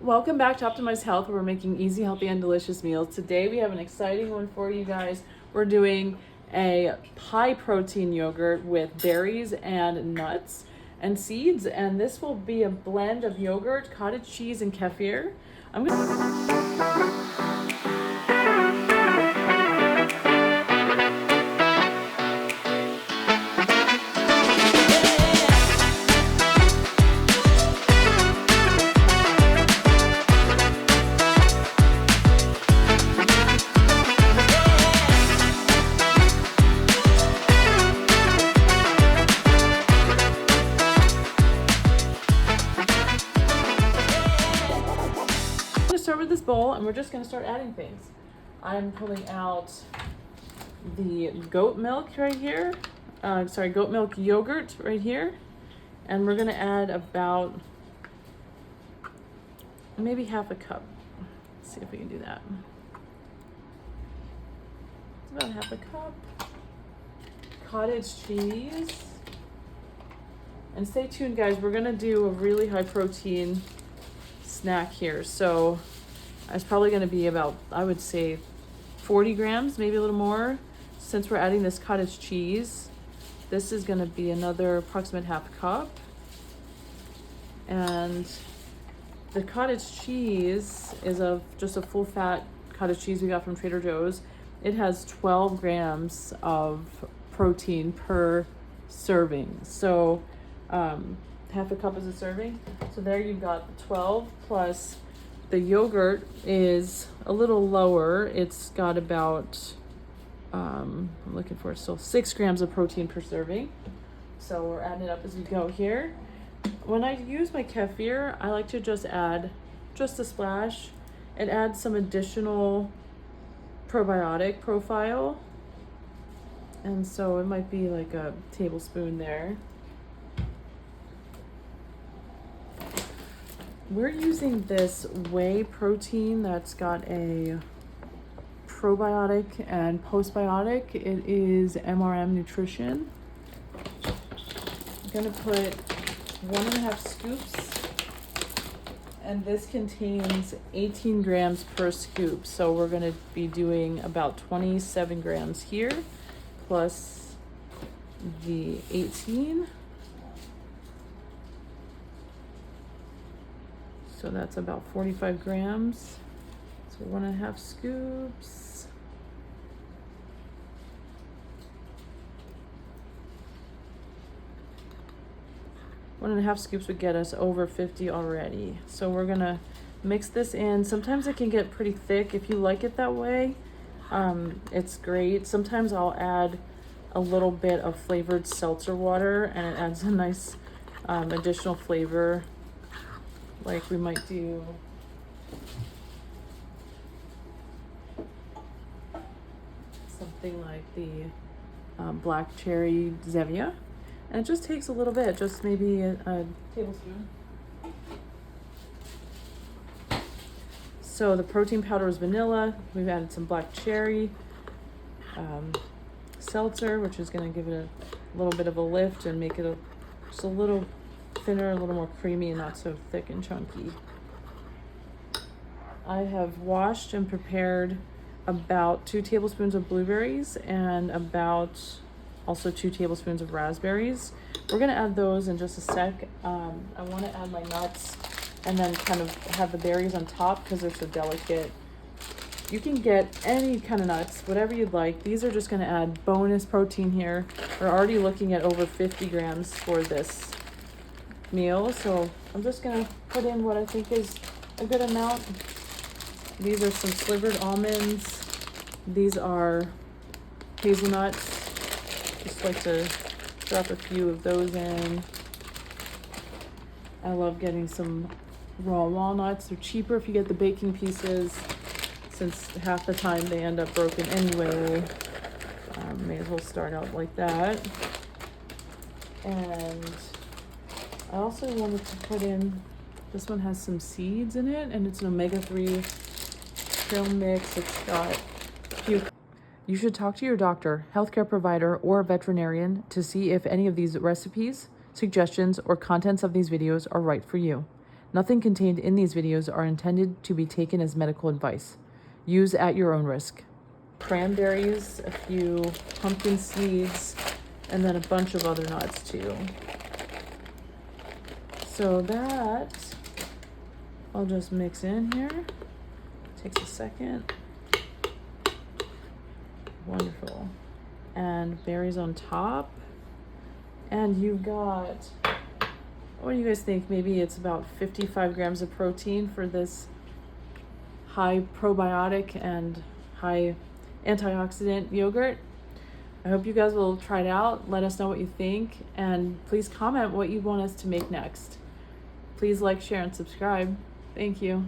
Welcome back to Optimized Health, where we're making easy, healthy, and delicious meals. Today we have an exciting one for you guys. We're doing a high protein yogurt with berries and nuts and seeds, and this will be a blend of yogurt, cottage cheese, and kefir. I'm gonna start with this bowl, and we're just going to start adding things. I'm pulling out the goat milk right here. Goat milk yogurt right here. And we're going to add about maybe half a cup. Let's see if we can do that. It's about half a cup. Cottage cheese. And stay tuned, guys. We're going to do a really high protein snack here. So it's probably going to be about, I would say, 40 grams, maybe a little more. Since we're adding this cottage cheese, this is going to be another approximate half cup. And the cottage cheese is just a full fat cottage cheese we got from Trader Joe's. It has 12 grams of protein per serving. So half a cup is a serving. So there you've got the 12 plus the yogurt is a little lower. It's got about, I'm looking for still 6 grams of protein per serving. So we're adding it up as we go here. When I use my kefir, I like to just add just a splash and add some additional probiotic profile. And so it might be like a tablespoon there. We're using this whey protein that's got a probiotic and postbiotic. It is MRM Nutrition. I'm gonna put 1.5 scoops, and this contains 18 grams per scoop. So we're gonna be doing about 27 grams here, plus the 18. So that's about 45 grams. So 1.5 scoops. One and a half scoops would get us over 50 already. So we're gonna mix this in. Sometimes it can get pretty thick. If you like it that way, it's great. Sometimes I'll add a little bit of flavored seltzer water, and it adds a nice additional flavor. Like we might do something like the black cherry Zevia. And it just takes a little bit, just maybe a tablespoon. So the protein powder is vanilla. We've added some black cherry seltzer, which is going to give it a little bit of a lift and make it just a little thinner, a little more creamy, and not so thick and chunky. I have washed and prepared about 2 tablespoons of blueberries and about also 2 tablespoons of raspberries. We're gonna add those in just a sec. I want to add my nuts and then kind of have the berries on top because they're so delicate. You can get any kind of nuts, whatever you'd like. These are just gonna add bonus protein here. We're already looking at over 50 grams for this meal, so I'm just gonna put in what I think is a good amount. These are some slivered almonds. These are hazelnuts. Just like to drop a few of those in. I love getting some raw walnuts. They're cheaper if you get the baking pieces, since half the time they end up broken anyway. May as well start out like that. And I also wanted to put in, this one has some seeds in it, and it's an omega-3 trail mix. It's got a few. You should talk to your doctor, healthcare provider, or veterinarian to see if any of these recipes, suggestions, or contents of these videos are right for you. Nothing contained in these videos are intended to be taken as medical advice. Use at your own risk. Cranberries, a few pumpkin seeds, and then a bunch of other nuts too. So that I'll just mix in here. Takes a second. Wonderful. And berries on top. And you've got, what do you guys think? Maybe it's about 55 grams of protein for this high probiotic and high antioxidant yogurt. I hope you guys will try it out. Let us know what you think. And please comment what you want us to make next. Please like, share, and subscribe. Thank you.